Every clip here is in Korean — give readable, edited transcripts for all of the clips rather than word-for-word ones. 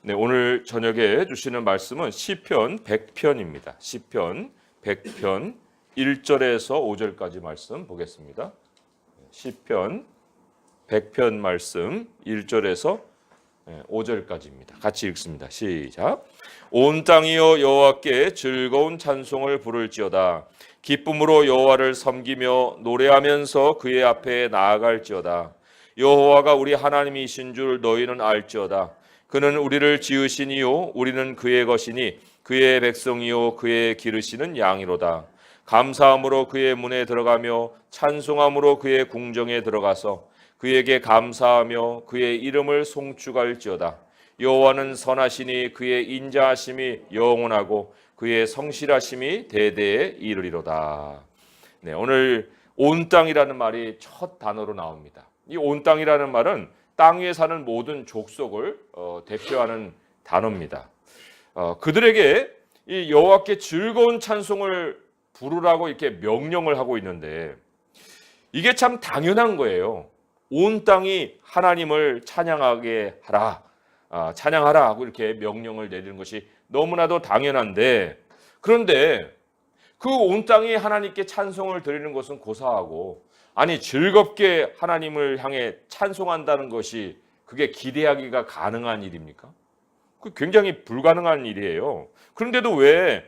네, 오늘 저녁에 주시는 말씀은 시편 100편입니다. 시편 100편 1절에서 5절까지 말씀 보겠습니다. 시편 100편 말씀 1절에서 5절까지입니다. 같이 읽습니다. 시작. 온 땅이여 여호와께 즐거운 찬송을 부를지어다. 기쁨으로 여호와를 섬기며 노래하면서 그의 앞에 나아갈지어다. 여호와가 우리 하나님이신 줄 너희는 알지어다. 그는 우리를 지으시니요 우리는 그의 것이니 그의 백성이요 그의 기르시는 양이로다. 감사함으로 그의 문에 들어가며 찬송함으로 그의 궁정에 들어가서 그에게 감사하며 그의 이름을 송축할지어다. 여호와는 선하시니 그의 인자하심이 영원하고 그의 성실하심이 대대에 이르리로다. 네, 오늘 온 땅이라는 말이 첫 단어로 나옵니다. 이 온 땅이라는 말은 땅 위에 사는 모든 족속을 대표하는 단어입니다. 그들에게 이 여호와께 즐거운 찬송을 부르라고 이렇게 명령을 하고 있는데 이게 참 당연한 거예요. 온 땅이 하나님을 찬양하게 하라, 찬양하라 하고 이렇게 명령을 내리는 것이 너무나도 당연한데, 그런데 그 온 땅이 하나님께 찬송을 드리는 것은 고사하고, 아니 즐겁게 하나님을 향해 찬송한다는 것이 그게 기대하기가 가능한 일입니까? 그 굉장히 불가능한 일이에요. 그런데도 왜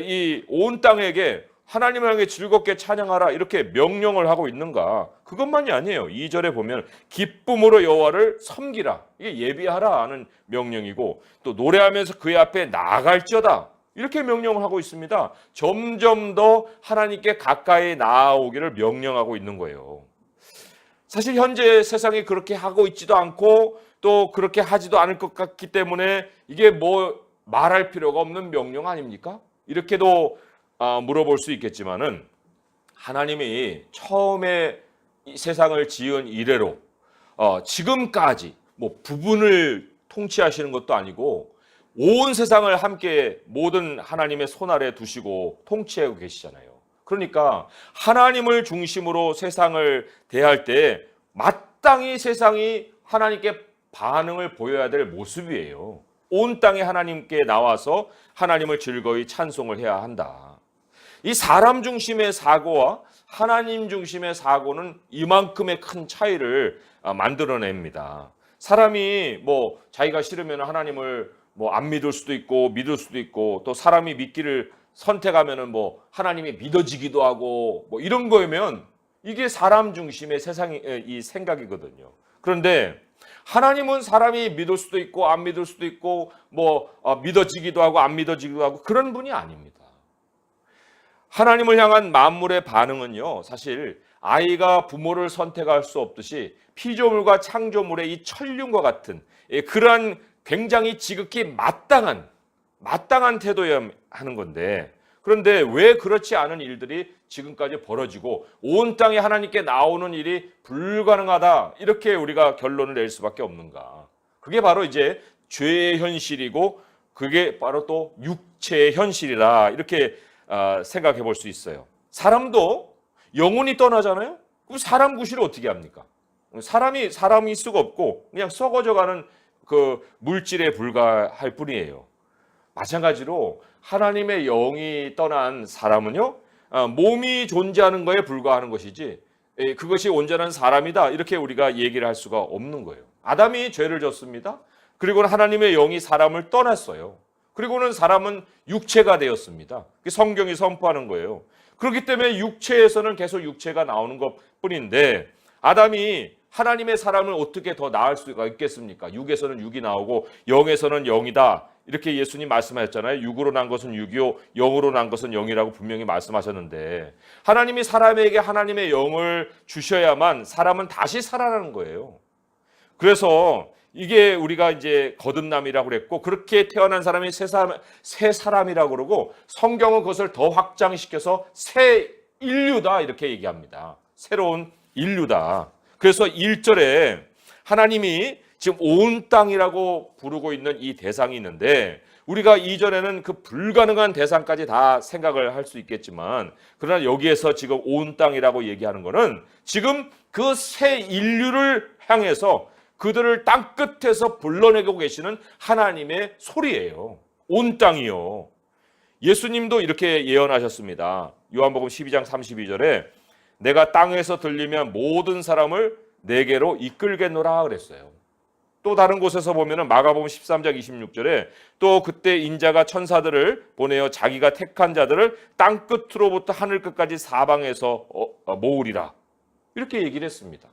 이 온 땅에게 하나님을 향해 즐겁게 찬양하라 이렇게 명령을 하고 있는가? 그것만이 아니에요. 2절에 보면 기쁨으로 여호와를 섬기라, 이게 예비하라 하는 명령이고, 또 노래하면서 그의 앞에 나아갈지어다 이렇게 명령을 하고 있습니다. 점점 더 하나님께 가까이 나아오기를 명령하고 있는 거예요. 사실 현재 세상이 그렇게 하고 있지도 않고 또 그렇게 하지도 않을 것 같기 때문에 이게 뭐 말할 필요가 없는 명령 아닙니까? 이렇게도 물어볼 수 있겠지만은, 하나님이 처음에 이 세상을 지은 이래로 지금까지 뭐 부분을 통치하시는 것도 아니고 온 세상을 함께 모든 하나님의 손 아래 두시고 통치하고 계시잖아요. 그러니까 하나님을 중심으로 세상을 대할 때 마땅히 세상이 하나님께 반응을 보여야 될 모습이에요. 온 땅에 하나님께 나와서 하나님을 즐거이 찬송을 해야 한다. 이 사람 중심의 사고와 하나님 중심의 사고는 이만큼의 큰 차이를 만들어냅니다. 사람이 뭐 자기가 싫으면 하나님을 뭐 안 믿을 수도 있고 믿을 수도 있고, 또 사람이 믿기를 선택하면은 뭐 하나님이 믿어지기도 하고 뭐 이런 거면 이게 사람 중심의 세상의 이 생각이거든요. 그런데 하나님은 사람이 믿을 수도 있고 안 믿을 수도 있고 뭐 믿어지기도 하고 안 믿어지기도 하고 그런 분이 아닙니다. 하나님을 향한 만물의 반응은요, 사실 아이가 부모를 선택할 수 없듯이 피조물과 창조물의 이 천륜과 같은 그러한 굉장히 지극히 마땅한 태도여야 하는 건데, 그런데 왜 그렇지 않은 일들이 지금까지 벌어지고 온 땅에 하나님께 나오는 일이 불가능하다 이렇게 우리가 결론을 낼 수밖에 없는가? 그게 바로 이제 죄의 현실이고 그게 바로 또 육체의 현실이라 이렇게 생각해 볼 수 있어요. 사람도 영혼이 떠나잖아요. 그럼 사람 구실을 어떻게 합니까? 사람이 수가 없고 그냥 썩어져가는 그 물질에 불과할 뿐이에요. 마찬가지로 하나님의 영이 떠난 사람은요, 몸이 존재하는 거에 불과하는 것이지 그것이 온전한 사람이다 이렇게 우리가 얘기를 할 수가 없는 거예요. 아담이 죄를 졌습니다. 그리고는 하나님의 영이 사람을 떠났어요. 그리고는 사람은 육체가 되었습니다. 성경이 선포하는 거예요. 그렇기 때문에 육체에서는 계속 육체가 나오는 것뿐인데, 아담이 하나님의 사람을 어떻게 더 낳을 수가 있겠습니까? 육에서는 육이 나오고 영에서는 영이다 이렇게 예수님 말씀하셨잖아요. 육으로 난 것은 육이요 영으로 난 것은 영이라고 분명히 말씀하셨는데, 하나님이 사람에게 하나님의 영을 주셔야만 사람은 다시 살아나는 거예요. 그래서 이게 우리가 이제 거듭남이라고 그랬고, 그렇게 태어난 사람이 새 사람이라고 그러고, 성경은 그것을 더 확장시켜서 새 인류다 이렇게 얘기합니다. 새로운 인류다. 그래서 1절에 하나님이 지금 온 땅이라고 부르고 있는 이 대상이 있는데, 우리가 이전에는 그 불가능한 대상까지 다 생각을 할 수 있겠지만, 그러나 여기에서 지금 온 땅이라고 얘기하는 것은 지금 그 새 인류를 향해서 그들을 땅 끝에서 불러내고 계시는 하나님의 소리예요. 온 땅이요. 예수님도 이렇게 예언하셨습니다. 요한복음 12장 32절에 내가 땅에서 들리면 모든 사람을 내게로 이끌겠노라 그랬어요. 또 다른 곳에서 보면은 마가복음 13장 26절에 또 그때 인자가 천사들을 보내어 자기가 택한 자들을 땅 끝으로부터 하늘 끝까지 사방에서 모으리라. 이렇게 얘기를 했습니다.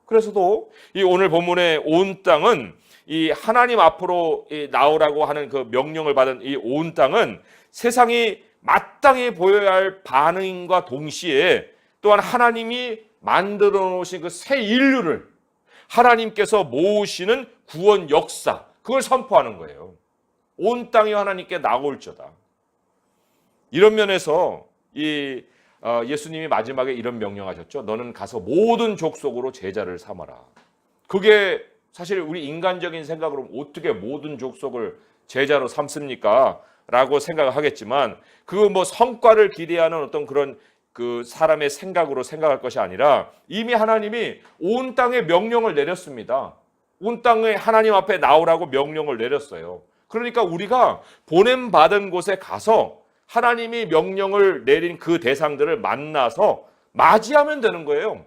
그래서도 이 오늘 본문의 온 땅은 이 하나님 앞으로 나오라고 하는 그 명령을 받은 이 온 땅은 세상이 마땅히 보여야 할 반응과 동시에 또한 하나님이 만들어 놓으신 그 새 인류를 하나님께서 모으시는 구원 역사, 그걸 선포하는 거예요. 온 땅이 하나님께 나올저다. 이런 면에서 예수님이 마지막에 이런 명령하셨죠. 너는 가서 모든 족속으로 제자를 삼아라. 그게 사실 우리 인간적인 생각으로 어떻게 모든 족속을 제자로 삼습니까? 라고 생각을 하겠지만 그 뭐 성과를 기대하는 어떤 그런 그 사람의 생각으로 생각할 것이 아니라 이미 하나님이 온 땅에 명령을 내렸습니다. 온 땅에 하나님 앞에 나오라고 명령을 내렸어요. 그러니까 우리가 보냄받은 곳에 가서 하나님이 명령을 내린 그 대상들을 만나서 맞이하면 되는 거예요.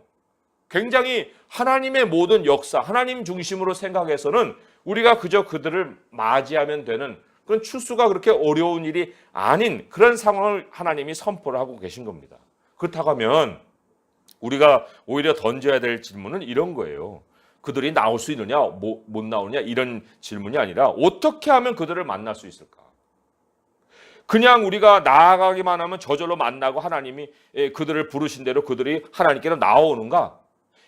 굉장히 하나님의 모든 역사, 하나님 중심으로 생각해서는 우리가 그저 그들을 맞이하면 되는 그런 추수가 그렇게 어려운 일이 아닌 그런 상황을 하나님이 선포를 하고 계신 겁니다. 그렇다고 하면 우리가 오히려 던져야 될 질문은 이런 거예요. 그들이 나올 수 있느냐, 못 나오느냐 이런 질문이 아니라 어떻게 하면 그들을 만날 수 있을까? 그냥 우리가 나아가기만 하면 저절로 만나고 하나님이 그들을 부르신 대로 그들이 하나님께로 나오는가?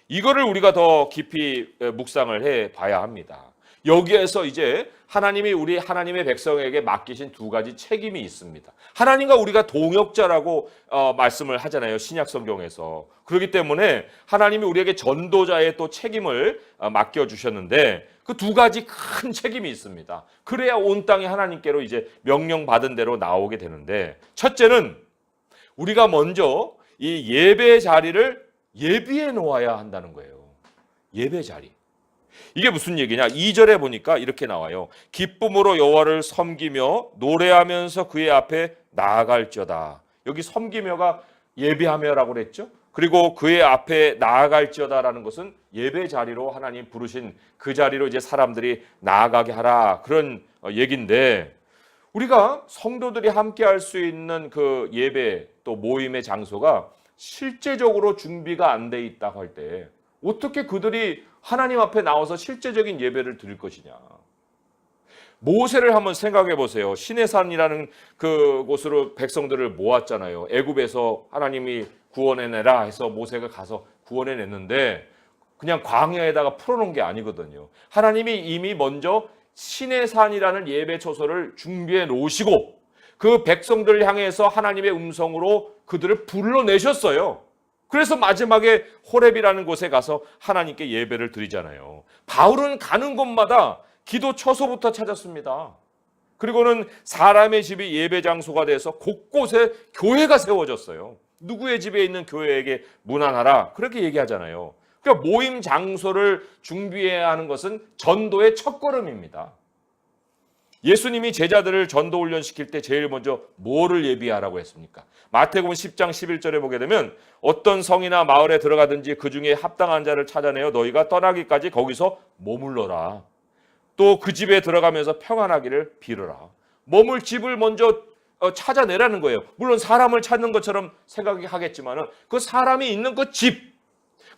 이거를 우리가 더 깊이 묵상을 해 봐야 합니다. 여기에서 이제 하나님이 우리 하나님의 백성에게 맡기신 두 가지 책임이 있습니다. 하나님과 우리가 동역자라고 말씀을 하잖아요. 신약 성경에서. 그렇기 때문에 하나님이 우리에게 전도자의 또 책임을 맡겨주셨는데 그 두 가지 큰 책임이 있습니다. 그래야 온 땅이 하나님께로 이제 명령받은 대로 나오게 되는데 첫째는 우리가 먼저 이 예배 자리를 예비해 놓아야 한다는 거예요. 예배 자리. 이게 무슨 얘기냐? 2절에 보니까 이렇게 나와요. 기쁨으로 여호와를 섬기며 노래하면서 그의 앞에 나아갈지어다. 여기 섬기며가 예배하며라고 그랬죠? 그리고 그의 앞에 나아갈지어다라는 것은 예배 자리로 하나님 부르신 그 자리로 이제 사람들이 나아가게 하라. 그런 얘기인데 우리가 성도들이 함께 할 수 있는 그 예배 또 모임의 장소가 실제적으로 준비가 안 돼 있다고 할 때 어떻게 그들이 하나님 앞에 나와서 실제적인 예배를 드릴 것이냐. 모세를 한번 생각해 보세요. 시내산이라는 그 곳으로 백성들을 모았잖아요. 애굽에서 하나님이 구원해내라 해서 모세가 가서 구원해냈는데 그냥 광야에다가 풀어놓은 게 아니거든요. 하나님이 이미 먼저 시내산이라는 예배 초소를 준비해 놓으시고 그 백성들을 향해서 하나님의 음성으로 그들을 불러내셨어요. 그래서 마지막에 호렙이라는 곳에 가서 하나님께 예배를 드리잖아요. 바울은 가는 곳마다 기도 처소부터 찾았습니다. 그리고는 사람의 집이 예배 장소가 돼서 곳곳에 교회가 세워졌어요. 누구의 집에 있는 교회에게 문안하라 그렇게 얘기하잖아요. 그러니까 모임 장소를 준비해야 하는 것은 전도의 첫걸음입니다. 예수님이 제자들을 전도 훈련시킬 때 제일 먼저 뭐를 예비하라고 했습니까? 마태복음 10장 11절에 보게 되면 어떤 성이나 마을에 들어가든지 그 중에 합당한 자를 찾아내어 너희가 떠나기까지 거기서 머물러라. 또 그 집에 들어가면서 평안하기를 빌어라. 머물 집을 먼저 찾아내라는 거예요. 물론 사람을 찾는 것처럼 생각하겠지만 그 사람이 있는 그 집,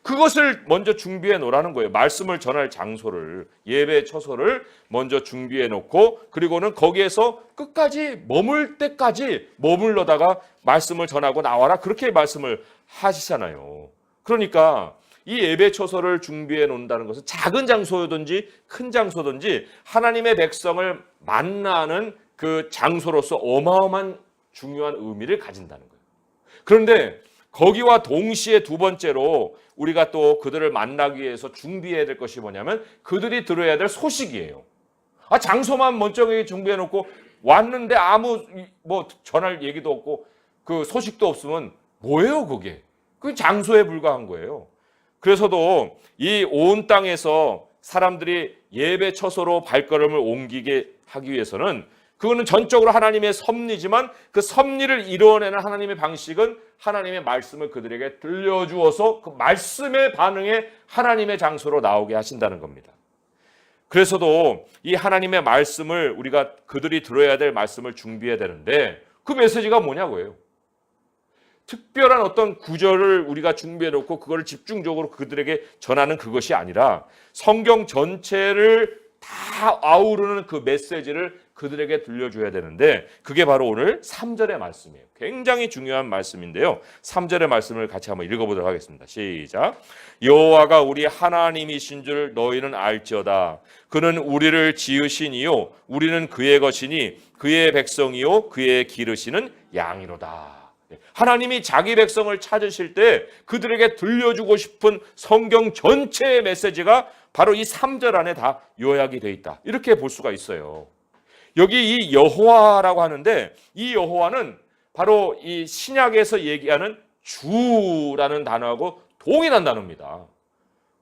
그것을 먼저 준비해 놓으라는 거예요. 말씀을 전할 장소를, 예배 처소를 먼저 준비해 놓고 그리고는 거기에서 끝까지 머물 때까지 머물러다가 말씀을 전하고 나와라. 그렇게 말씀을 하시잖아요. 그러니까 이 예배 처소를 준비해 놓는다는 것은 작은 장소든지 큰 장소든지 하나님의 백성을 만나는 그 장소로서 어마어마한 중요한 의미를 가진다는 거예요. 그런데 거기와 동시에 두 번째로 우리가 또 그들을 만나기 위해서 준비해야 될 것이 뭐냐면 그들이 들어야 될 소식이에요. 장소만 먼저 준비해 놓고 왔는데 아무 뭐 전할 얘기도 없고 그 소식도 없으면 뭐예요 그게? 그 장소에 불과한 거예요. 그래서도 이 온 땅에서 사람들이 예배 처소로 발걸음을 옮기게 하기 위해서는 그거는 전적으로 하나님의 섭리지만 그 섭리를 이루어내는 하나님의 방식은 하나님의 말씀을 그들에게 들려주어서 그 말씀의 반응에 하나님의 장소로 나오게 하신다는 겁니다. 그래서도 이 하나님의 말씀을 우리가 그들이 들어야 될 말씀을 준비해야 되는데 그 메시지가 뭐냐고요. 특별한 어떤 구절을 우리가 준비해 놓고 그거를 집중적으로 그들에게 전하는 그것이 아니라 성경 전체를 다 아우르는 그 메시지를 그들에게 들려줘야 되는데 그게 바로 오늘 3절의 말씀이에요. 굉장히 중요한 말씀인데요. 3절의 말씀을 같이 한번 읽어보도록 하겠습니다. 시작. 여호와가 우리 하나님이신 줄 너희는 알지어다. 그는 우리를 지으신 이요 우리는 그의 것이니 그의 백성이요 그의 기르시는 양이로다. 하나님이 자기 백성을 찾으실 때 그들에게 들려주고 싶은 성경 전체의 메시지가 바로 이 3절 안에 다 요약이 돼 있다. 이렇게 볼 수가 있어요. 여기 이 여호와라고 하는데 이 여호와는 바로 이 신약에서 얘기하는 주라는 단어하고 동일한 단어입니다.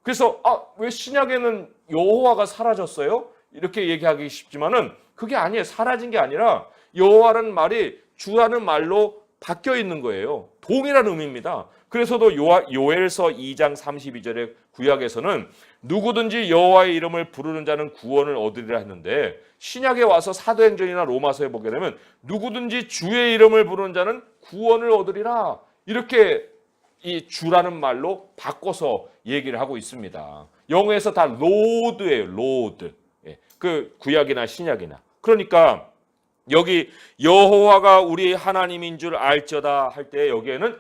그래서 왜 신약에는 여호와가 사라졌어요? 이렇게 얘기하기 쉽지만은 그게 아니에요. 사라진 게 아니라 여호와라는 말이 주라는 말로 바뀌어 있는 거예요. 동일한 의미입니다. 그래서도 요엘서 2장 32절의 구약에서는 누구든지 여호와의 이름을 부르는 자는 구원을 얻으리라 했는데 신약에 와서 사도행전이나 로마서에 보게 되면 누구든지 주의 이름을 부르는 자는 구원을 얻으리라 이렇게 이 주라는 말로 바꿔서 얘기를 하고 있습니다. 영어에서 다 로드예요. 로드. 그 구약이나 신약이나. 그러니까 여기 여호와가 우리 하나님인 줄 알지어다 할 때 여기에는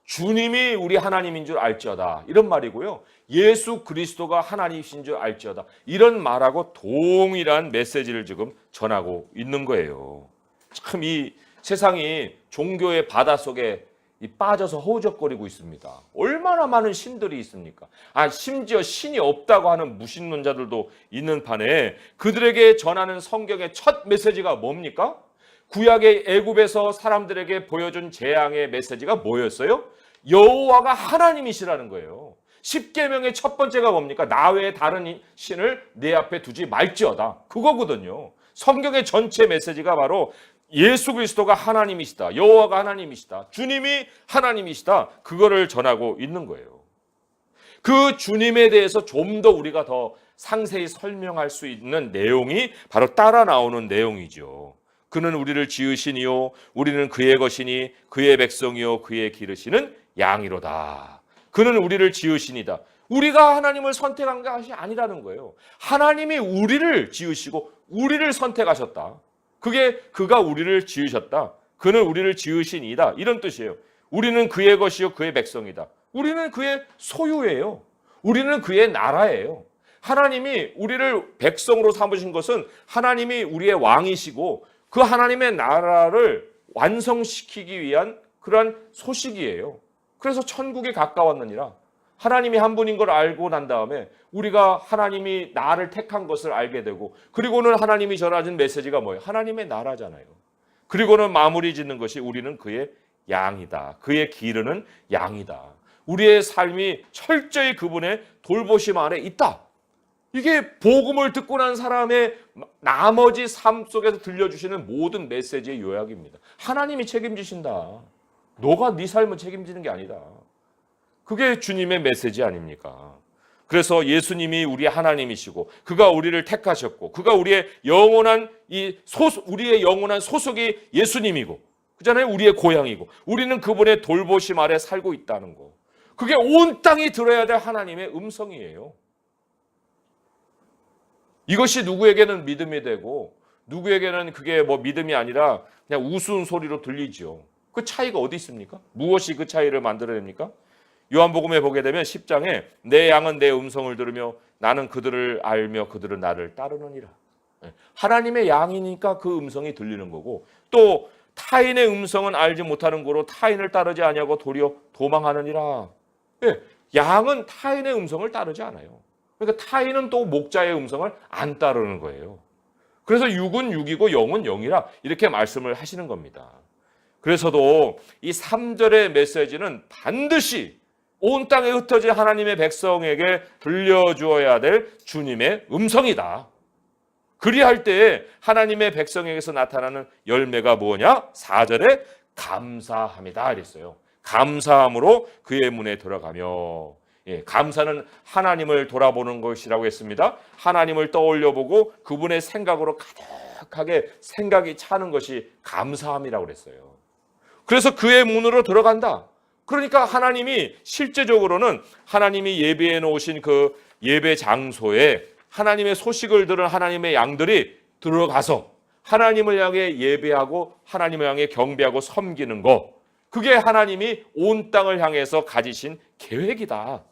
주님이 우리 하나님인 줄 알지어다 이런 말이고요. 예수 그리스도가 하나님이신 줄 알지어다 이런 말하고 동일한 메시지를 지금 전하고 있는 거예요. 참 이 세상이 종교의 바닷속에 빠져서 허우적거리고 있습니다. 얼마나 많은 신들이 있습니까? 심지어 신이 없다고 하는 무신론자들도 있는 판에 그들에게 전하는 성경의 첫 메시지가 뭡니까? 구약의 애굽에서 사람들에게 보여준 재앙의 메시지가 뭐였어요? 여호와가 하나님이시라는 거예요. 십계명의 첫 번째가 뭡니까? 나 외에 다른 신을 내 앞에 두지 말지어다. 그거거든요. 성경의 전체 메시지가 바로 예수 그리스도가 하나님이시다. 여호와가 하나님이시다. 주님이 하나님이시다. 그거를 전하고 있는 거예요. 그 주님에 대해서 좀 더 우리가 더 상세히 설명할 수 있는 내용이 바로 따라 나오는 내용이죠. 그는 우리를 지으시니요 우리는 그의 것이니 그의 백성이요 그의 기르시는 양이로다. 그는 우리를 지으시니다. 우리가 하나님을 선택한 것이 아니라는 거예요. 하나님이 우리를 지으시고 우리를 선택하셨다. 그가 우리를 지으셨다. 그는 우리를 지으신 이다. 이런 뜻이에요. 우리는 그의 것이요 그의 백성이다. 우리는 그의 소유예요. 우리는 그의 나라예요. 하나님이 우리를 백성으로 삼으신 것은 하나님이 우리의 왕이시고 그 하나님의 나라를 완성시키기 위한 그러한 소식이에요. 그래서 천국에 가까웠느니라. 하나님이 한 분인 걸 알고 난 다음에 우리가 하나님이 나를 택한 것을 알게 되고 그리고는 하나님이 전하신 메시지가 뭐예요? 하나님의 나라잖아요. 그리고는 마무리 짓는 것이 우리는 그의 양이다. 그의 기르는 양이다. 우리의 삶이 철저히 그분의 돌보심 안에 있다. 이게 복음을 듣고 난 사람의 나머지 삶 속에서 들려주시는 모든 메시지의 요약입니다. 하나님이 책임지신다. 너가 네 삶을 책임지는 게 아니다. 그게 주님의 메시지 아닙니까? 그래서 예수님이 우리 하나님이시고 그가 우리를 택하셨고 그가 우리의 영원한 우리의 영원한 소속이 예수님이고 그잖아요. 우리의 고향이고 우리는 그분의 돌보심 아래 살고 있다는 거. 그게 온 땅이 들어야 될 하나님의 음성이에요. 이것이 누구에게는 믿음이 되고 누구에게는 그게 믿음이 아니라 그냥 우스운 소리로 들리죠. 그 차이가 어디 있습니까? 무엇이 그 차이를 만들어냅니까? 요한복음에 보게 되면 10장에 내 양은 내 음성을 들으며 나는 그들을 알며 그들은 나를 따르느니라. 하나님의 양이니까 그 음성이 들리는 거고 또 타인의 음성은 알지 못하는 거로 타인을 따르지 아니하고 도리어 도망하느니라. 양은 타인의 음성을 따르지 않아요. 그러니까 타인은 또 목자의 음성을 안 따르는 거예요. 그래서 육은 육이고 영은 영이라 이렇게 말씀을 하시는 겁니다. 그래서도 이 3절의 메시지는 반드시 온 땅에 흩어진 하나님의 백성에게 들려주어야 될 주님의 음성이다. 그리할 때에 하나님의 백성에게서 나타나는 열매가 뭐냐? 4절에 감사함이다 이랬어요. 감사함으로 그의 문에 들어가며, 감사는 하나님을 돌아보는 것이라고 했습니다. 하나님을 떠올려보고 그분의 생각으로 가득하게 생각이 차는 것이 감사함이라고 그랬어요. 그래서 그의 문으로 들어간다. 그러니까 하나님이 실제적으로는 하나님이 예배해 놓으신 그 예배 장소에 하나님의 소식을 들은 하나님의 양들이 들어가서 하나님을 향해 예배하고 하나님을 향해 경배하고 섬기는 거, 그게 하나님이 온 땅을 향해서 가지신 계획이다.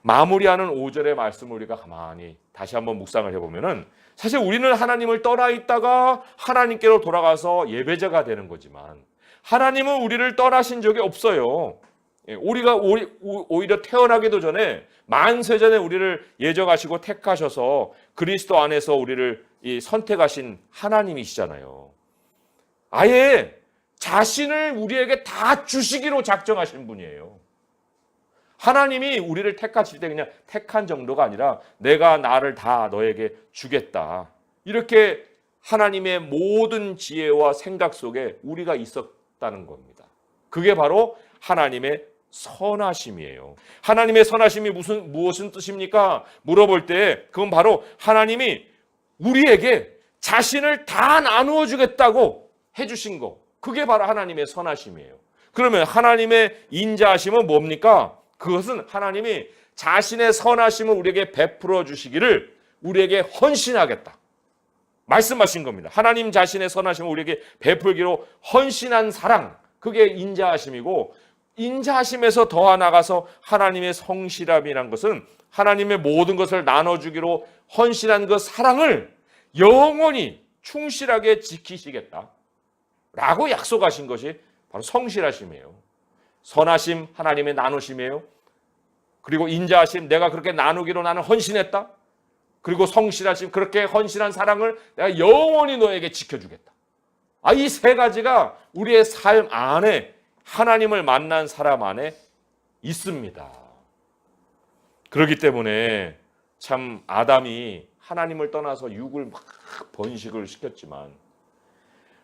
마무리하는 5절의 말씀을 우리가 가만히 다시 한번 묵상을 해보면은, 사실 우리는 하나님을 떠나 있다가 하나님께로 돌아가서 예배자가 되는 거지만 하나님은 우리를 떠나신 적이 없어요. 우리가 오히려 태어나기도 전에 만세 전에 우리를 예정하시고 택하셔서 그리스도 안에서 우리를 선택하신 하나님이시잖아요. 아예 자신을 우리에게 다 주시기로 작정하신 분이에요. 하나님이 우리를 택하실 때 그냥 택한 정도가 아니라 내가 나를 다 너에게 주겠다. 이렇게 하나님의 모든 지혜와 생각 속에 우리가 있었다는 겁니다. 그게 바로 하나님의 선하심이에요. 하나님의 선하심이 무엇은 뜻입니까? 물어볼 때 그건 바로 하나님이 우리에게 자신을 다 나누어 주겠다고 해주신 거. 그게 바로 하나님의 선하심이에요. 그러면 하나님의 인자하심은 뭡니까? 그것은 하나님이 자신의 선하심을 우리에게 베풀어 주시기를 우리에게 헌신하겠다 말씀하신 겁니다. 하나님 자신의 선하심을 우리에게 베풀기로 헌신한 사랑, 그게 인자하심이고, 인자하심에서 더 나아가서 하나님의 성실함이란 것은 하나님의 모든 것을 나눠주기로 헌신한 그 사랑을 영원히 충실하게 지키시겠다 라고 약속하신 것이 바로 성실하심이에요. 선하심, 하나님의 나누심이에요. 그리고 인자하심, 내가 그렇게 나누기로 나는 헌신했다. 그리고 성실하심, 그렇게 헌신한 사랑을 내가 영원히 너에게 지켜주겠다. 이 세 가지가 우리의 삶 안에, 하나님을 만난 사람 안에 있습니다. 그렇기 때문에 참 아담이 하나님을 떠나서 육을 막 번식을 시켰지만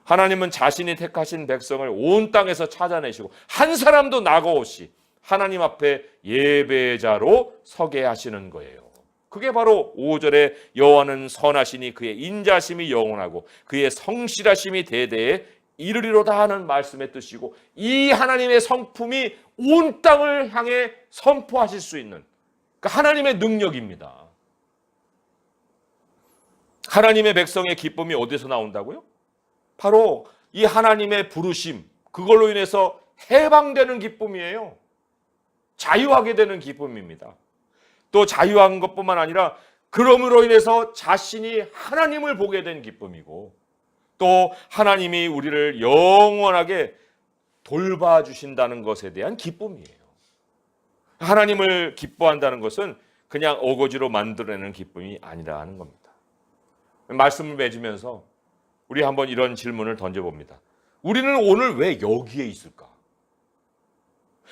하나님은 자신이 택하신 백성을 온 땅에서 찾아내시고 한 사람도 낙오 없이 하나님 앞에 예배자로 서게 하시는 거예요. 그게 바로 5절에 여호와는 선하시니 그의 인자심이 영원하고 그의 성실하심이 대대에 이르리로다 하는 말씀의 뜻이고, 이 하나님의 성품이 온 땅을 향해 선포하실 수 있는 하나님의 능력입니다. 하나님의 백성의 기쁨이 어디서 나온다고요? 바로 이 하나님의 부르심, 그걸로 인해서 해방되는 기쁨이에요. 자유하게 되는 기쁨입니다. 또 자유한 것뿐만 아니라 그러므로 인해서 자신이 하나님을 보게 된 기쁨이고, 또 하나님이 우리를 영원하게 돌봐주신다는 것에 대한 기쁨이에요. 하나님을 기뻐한다는 것은 그냥 어거지로 만들어내는 기쁨이 아니라는 겁니다. 말씀을 맺으면서 우리 한번 이런 질문을 던져봅니다. 우리는 오늘 왜 여기에 있을까?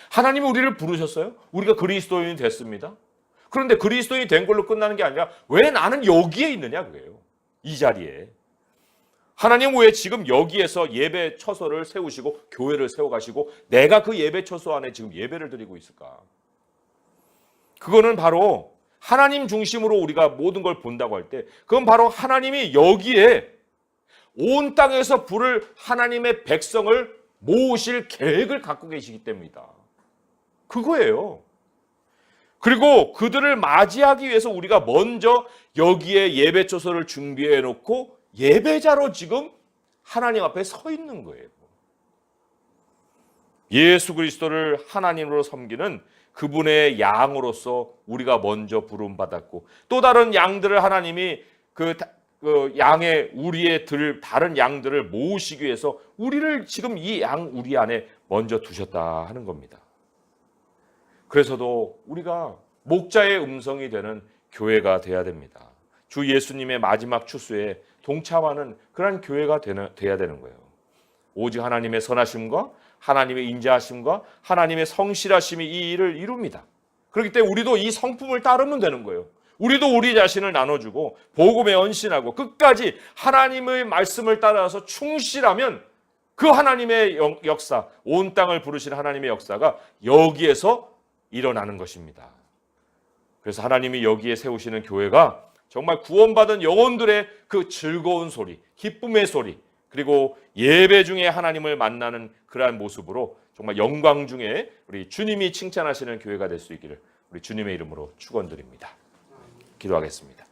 하나님이 우리를 부르셨어요? 우리가 그리스도인이 됐습니다. 그런데 그리스도인이 된 걸로 끝나는 게 아니라 왜 나는 여기에 있느냐 그래요. 이 자리에. 하나님 왜 지금 여기에서 예배 처소를 세우시고 교회를 세워가시고 내가 그 예배 처소 안에 지금 예배를 드리고 있을까? 그거는 바로 하나님 중심으로 우리가 모든 걸 본다고 할 때, 그건 바로 하나님이 여기에 온 땅에서 부를 하나님의 백성을 모으실 계획을 갖고 계시기 때문이다. 그거예요. 그리고 그들을 맞이하기 위해서 우리가 먼저 여기에 예배 처소를 준비해 놓고 예배자로 지금 하나님 앞에 서 있는 거예요. 예수 그리스도를 하나님으로 섬기는 그분의 양으로서 우리가 먼저 부름받았고, 또 다른 양들을 하나님이 그 양의 우리의 다른 양들을 모으시기 위해서 우리를 지금 이 양 우리 안에 먼저 두셨다 하는 겁니다. 그래서도 우리가 목자의 음성이 되는 교회가 돼야 됩니다. 주 예수님의 마지막 추수에 동참하는 그런 교회가 돼야 되는 거예요. 오직 하나님의 선하심과 하나님의 인자하심과 하나님의 성실하심이 이 일을 이룹니다. 그렇기 때문에 우리도 이 성품을 따르면 되는 거예요. 우리도 우리 자신을 나눠주고 복음에 헌신하고 끝까지 하나님의 말씀을 따라서 충실하면 그 하나님의 역사, 온 땅을 부르신 하나님의 역사가 여기에서 일어나는 것입니다. 그래서 하나님이 여기에 세우시는 교회가 정말 구원받은 영혼들의 그 즐거운 소리, 기쁨의 소리, 그리고 예배 중에 하나님을 만나는 그러한 모습으로 정말 영광 중에 우리 주님이 칭찬하시는 교회가 될 수 있기를 우리 주님의 이름으로 축원드립니다. 기도하겠습니다.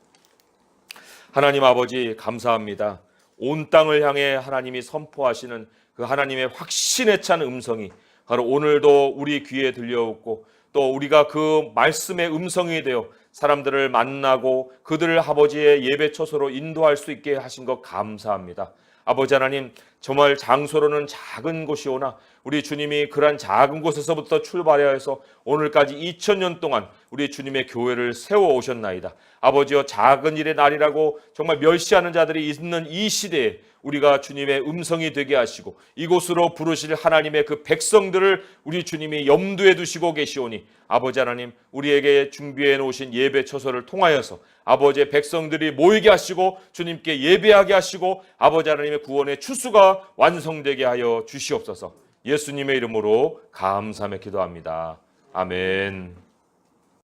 하나님 아버지 감사합니다. 온 땅을 향해 하나님이 선포하시는 그 하나님의 확신에 찬 음성이 바로 오늘도 우리 귀에 들려오고 또 우리가 그 말씀의 음성이 되어 사람들을 만나고 그들을 아버지의 예배 처소로 인도할 수 있게 하신 것 감사합니다. 아버지 하나님, 정말 장소로는 작은 곳이오나 우리 주님이 그러한 작은 곳에서부터 출발하여서 오늘까지 2000년 동안 우리 주님의 교회를 세워 오셨나이다. 아버지여, 작은 일의 날이라고 정말 멸시하는 자들이 있는 이 시대에 우리가 주님의 음성이 되게 하시고 이곳으로 부르실 하나님의 그 백성들을 우리 주님이 염두에 두시고 계시오니 아버지 하나님, 우리에게 준비해 놓으신 예배 처소를 통하여서 아버지의 백성들이 모이게 하시고 주님께 예배하게 하시고 아버지 하나님의 구원의 추수가 완성되게 하여 주시옵소서. 예수님의 이름으로 감사하며 기도합니다. 아멘.